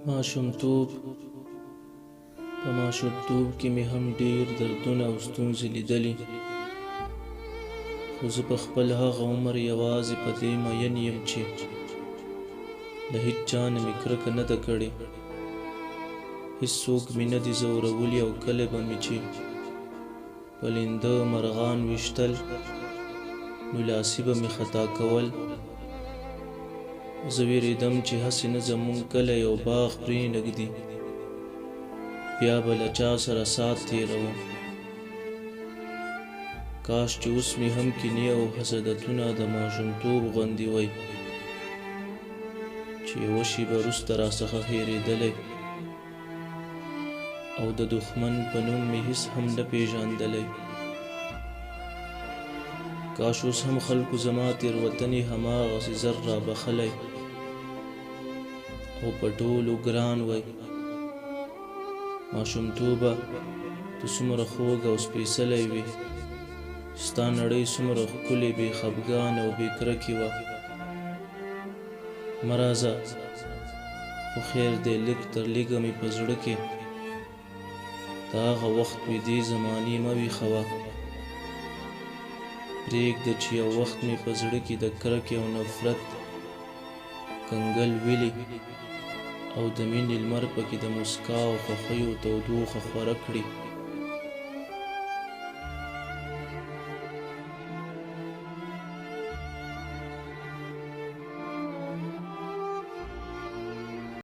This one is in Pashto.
ماشومتوب په ماشومتوب کې مې هم ډېر دردونه او ستونزې لیدلي، خو زه په خپل هغه عمر یوازې په دې مین یم چې له هېچ چا نه مې کرکه نه ده کړې، هېڅوک مې نه دي ځورولي، او کله به مې چې په لینده مرغان ویشتل نو لاسي به مې خطا کول. زه وېرېدم چې هسې نه زموږ کلی یو باغ پرېنږدي، بیا به له چا سره ساعت تېروم. کاش چې اوس مې هم کینې او حسدتونه د ماشومتوب غوندې وی چې یوه شېبه وروسته راڅخه هېرېدلی، او د دښمن په نوم مې هېڅ هم نه پېژندلی. کاش اوس هم خلکو زما تېروتنې هماغسې زر رابخلی او په ټولو ګران وی. ماشومتوبه ته څومره خوږ او سپېڅلی وې، ستا نړۍ څومره ښکلې بې خفګانه او بې کرکې وه. مه راځه، خو خیر دی لږ تر لږه مې په زړه کې د هغه وخت ویدې زمانې مه ویښوه. پرېږده چې یو وخت مې په زړه کې د کرکې او نفرت کنګل ویلي، او د مینې لمر پکې د موسکا او خوښیو تودوخه خوره کړي.